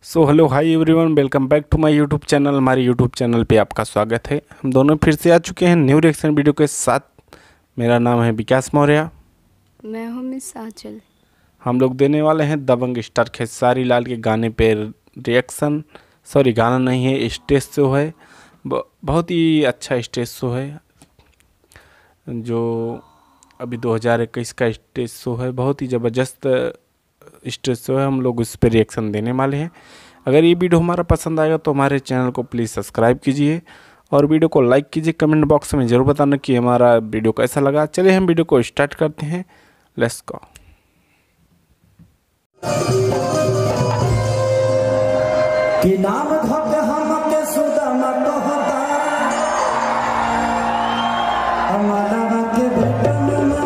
So hello hi everyone, welcome back to my YouTube channel. हमारे YouTube channel पे आपका स्वागत है। हम दोनों फिर से आ चुके हैं न्यू रिएक्शन वीडियो के साथ। मेरा नाम है विकास मौर्य। मैं हूँ मिस आंचल। हम लोग देने वाले हैं दबंग स्टार खेसारी लाल के गाने पे रिएक्शन। सॉरी, गाना नहीं है, स्टेज शो है। बहुत ही अच्छा स्टेज शो है जो अभी 2021 का स्टेज शो है। बहुत ही ज़बरदस्त स्टेज शो है। हम लोग उस पर रिएक्शन देने वाले हैं। अगर ये वीडियो हमारा पसंद आएगा तो हमारे चैनल को प्लीज़ सब्सक्राइब कीजिए और वीडियो को लाइक कीजिए। कमेंट बॉक्स में ज़रूर बताना कि हमारा वीडियो कैसा लगा। चलिए हम वीडियो को स्टार्ट करते हैं। Let's go. कि नाम धोके हमके सुदामा कहता अमलावा के बेटा मना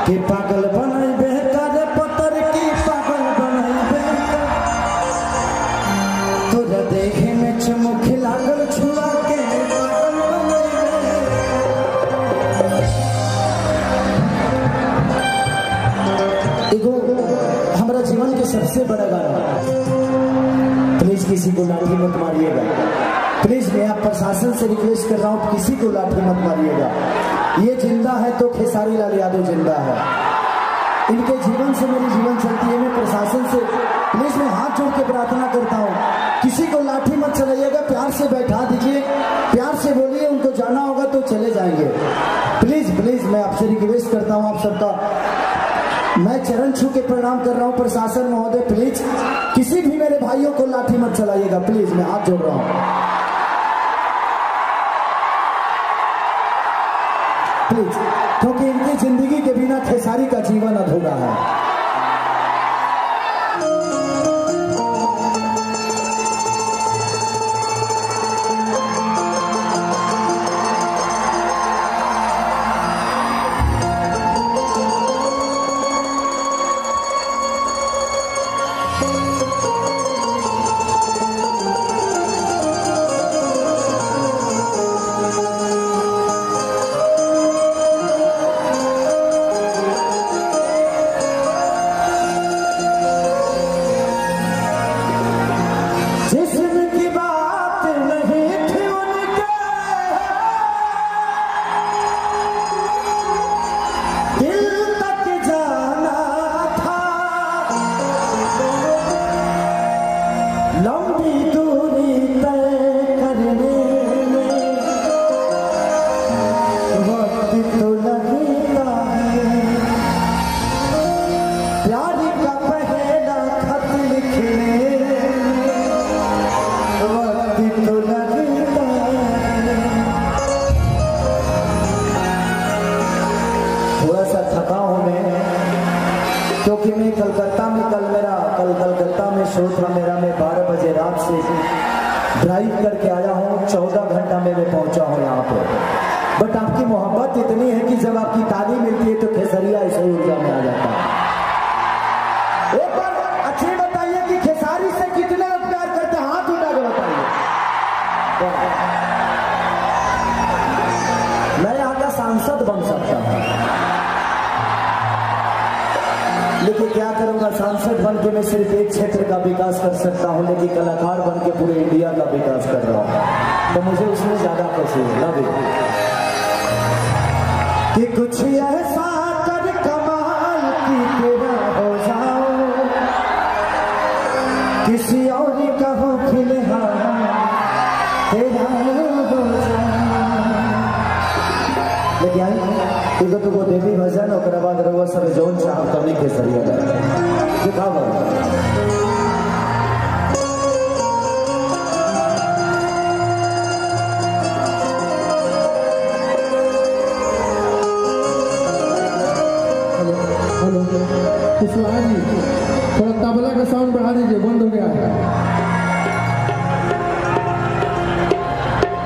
कि पागल बनाई बेहतर पत्थर की पागल बनाई बेहतर तोरा देखे में चमक लागल छुआ के पागल बनाई एगो हमारा जीवन के सबसे बड़ा गाना। प्लीज किसी को लाठी मत मारिएगा। प्लीज मैं आप प्रशासन से रिक्वेस्ट कर रहा हूँ, किसी को लाठी मत मारिएगा। ये जिंदा है तो खेसारी लाल यादव जिंदा है। इनके जीवन से मेरी जीवन चलती है। मैं प्रशासन से प्लीज मैं हाथ जोड़ के प्रार्थना करता हूँ, किसी को लाठी मत चलाइएगा। प्यार से बैठा दीजिए, प्यार से बोलिए। उनको जाना होगा तो चले जाएंगे। प्लीज प्लीज मैं आपसे रिक्वेस्ट करता हूँ, आप सबका मैं चरण छू के प्रणाम कर रहा हूँ। प्रशासन महोदय प्लीज किसी भी मेरे भाइयों को लाठी मत चलाइएगा। प्लीज मैं हाथ जोड़ रहा हूँ, प्लीज, क्योंकि इनकी जिंदगी के बिना खेसारी का जीवन अधूरा है। लंबी दूरी तय करने में वक्त तो लगता है। प्यार का पहला खत लिखने में वक्त तो लगता है। थोड़ा सा थका हूं मैं, क्योंकि मैं कलकत्ता में कलकत्ता में शो था मेरा। मैं 12 बजे रात से ड्राइव करके आया हूँ। 14 घंटा में मैं पहुंचा हूँ यहाँ पे। बट आपकी मोहब्बत इतनी है कि जब आपकी ताली मिलती है तो खेसरिया इस ऊर्जा में आ जाता है। एक बार अच्छे बताइए कि खेसारी से कितने प्यार करते हैं, हाथ उठा के बताइए। मैं यहाँ का सांसद बन सकता हूँ, लेकिन क्या करूंगा, सांसद बन के मैं सिर्फ एक क्षेत्र का विकास कर सकता हूं, लेकिन कलाकार बन के पूरे इंडिया का विकास कर रहा हूं। तो मुझे उसमें ज्यादा खुशी है कि कुछ ऐसा कर कमाल की तेरा हो जाओ, किसी और का हो फिलहाल तेरा हो जाओ। लेकिन एगो तो देवी भजन और बाद रहुआ सब जोन चाह कमी के सरिया दिखावा। हेलो कुशवाहा जी, थोड़ा तबला का साउंड बढ़ा दीजिए, बंद हो गया है।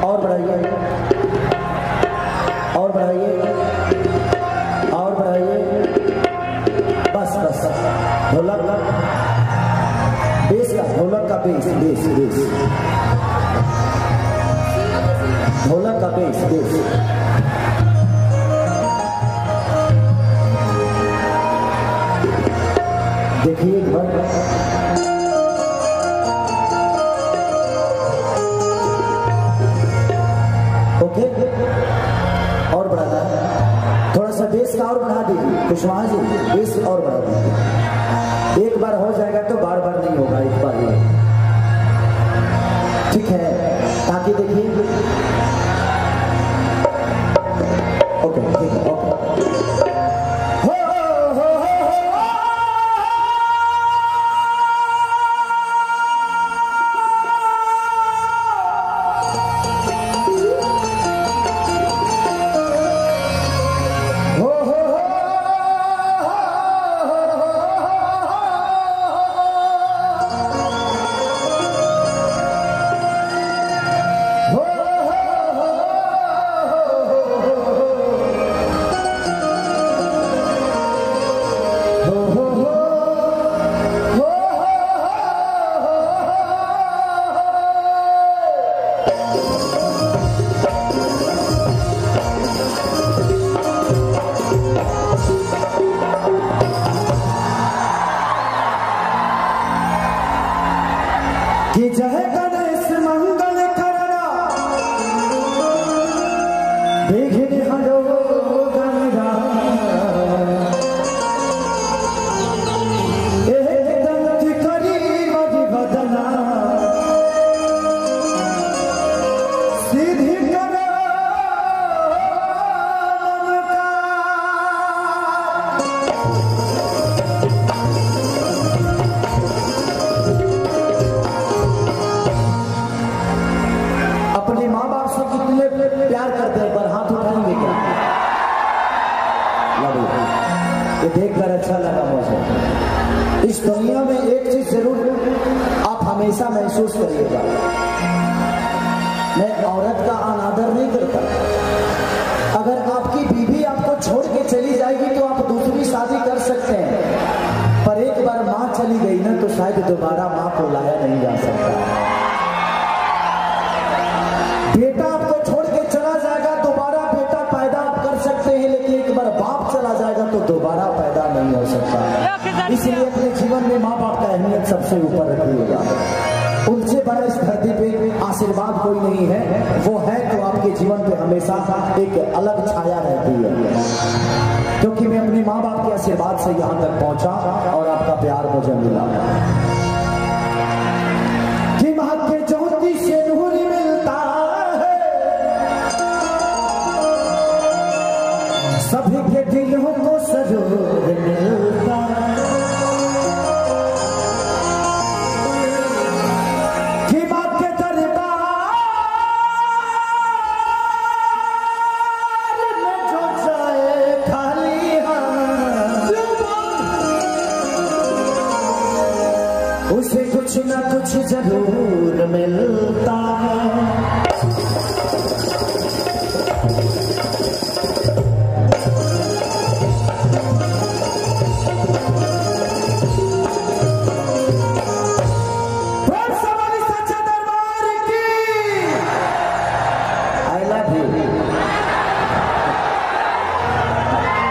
और बढ़ाइए, और बढ़ाइए, और बढ़ाइए। बस बस ढोलक बेस का, ढोलक का बेस बेस बेस, ढोलक का बेस बेस। देखिए एक बार ओके और बढ़ाना है, थोड़ा सा बेस का और बढ़ा दीजिए कुशवाहा जी, बेस और बढ़ा दीजिए। एक बार हो जाएगा तो बार बार नहीं होगा, एक बार ही, ठीक है? ताकि देखिए ओके ठीक है ओके। कि जय गणेश मंगल करना विघ्न हरो गणरा एक दंत करी मधि बदना सिद्धि करो अपने माँ बाप से कितने प्यार करते हैं, पर हाथ उठाएंगे क्या? ये देखकर अच्छा लगा मुझे। इस दुनिया में एक चीज जरूर आप हमेशा महसूस करिएगा, मैं औरत का अनादर नहीं करता। अगर आपकी बीवी आपको छोड़ के चली जाएगी तो आप दूसरी शादी कर सकते हैं, पर एक बार माँ चली गई ना तो शायद दोबारा माँ को लाया नहीं जा सकता। बेटा आपको छोड़ के चला जाएगा, दोबारा बेटा पैदा आप कर सकते हैं, लेकिन एक बार बाप चला जाएगा तो दोबारा पैदा नहीं हो सकता। इसलिए अपने जीवन में माँ बाप का अहमियत सबसे ऊपर रखिएगा। उनसे बड़ा इस धरती पे आशीर्वाद कोई नहीं है, वो है तो आपके जीवन पे हमेशा एक अलग छाया रहती है, क्योंकि मैं अपने माँ बाप के आशीर्वाद से यहाँ तक पहुंचा और आपका प्यार मुझे मिला। कि माँ के ज्योति से नूर मिलता है, सभी के दिलों को सरूर मिलता है। कि माँ के दरबार में जो जाए खाली हाथ, उसे कुछ ना कुछ जरूर मिलता है।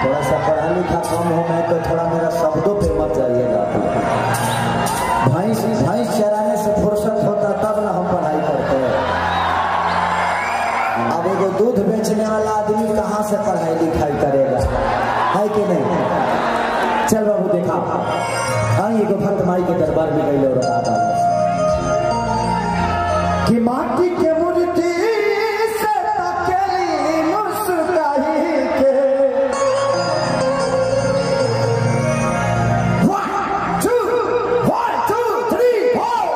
थोड़ा सा पढ़ा लिखा कम हो मैं तो थोड़ा मेरा शब्दों पे मत जाइएगा। भैंस चराने से फुर्सत होता तब ना हम पढ़ाई करते हैं। अब एगो दूध बेचने वाला आदमी कहाँ से पढ़ाई लिखाई करेगा, है कि नहीं? चल बाबू देखा, हाँ एगो भक्त माई के दरबार में गई और बता कि माटी के मूर्ति से अकेली मुस्कुराई के 1 2 3 4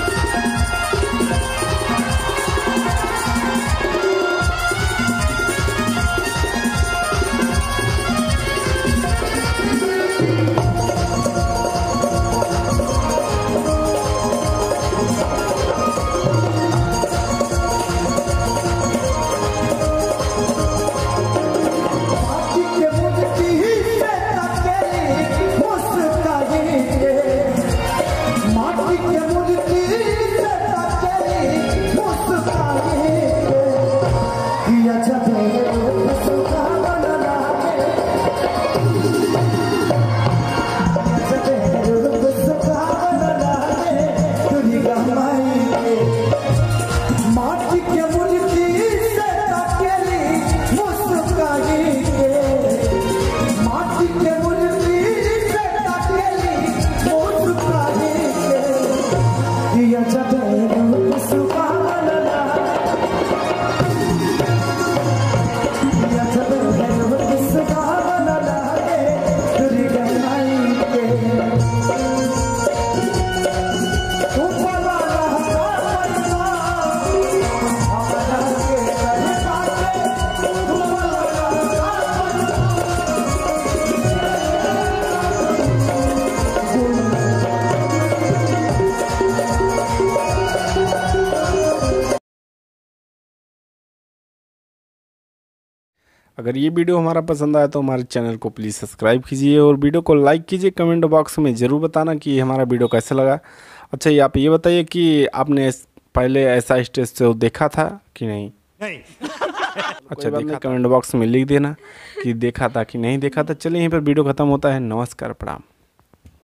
Hey! अगर ये वीडियो हमारा पसंद आया तो हमारे चैनल को प्लीज़ सब्सक्राइब कीजिए और वीडियो को लाइक कीजिए। कमेंट बॉक्स में ज़रूर बताना कि हमारा वीडियो कैसा लगा। अच्छा, ये आप ये बताइए कि आपने पहले ऐसा स्टेज शो देखा था कि नहीं? अच्छा, देखा, कमेंट बॉक्स में लिख देना कि देखा था कि नहीं देखा था। चलिए, यहीं पर वीडियो ख़त्म होता है। नमस्कार, प्रणाम।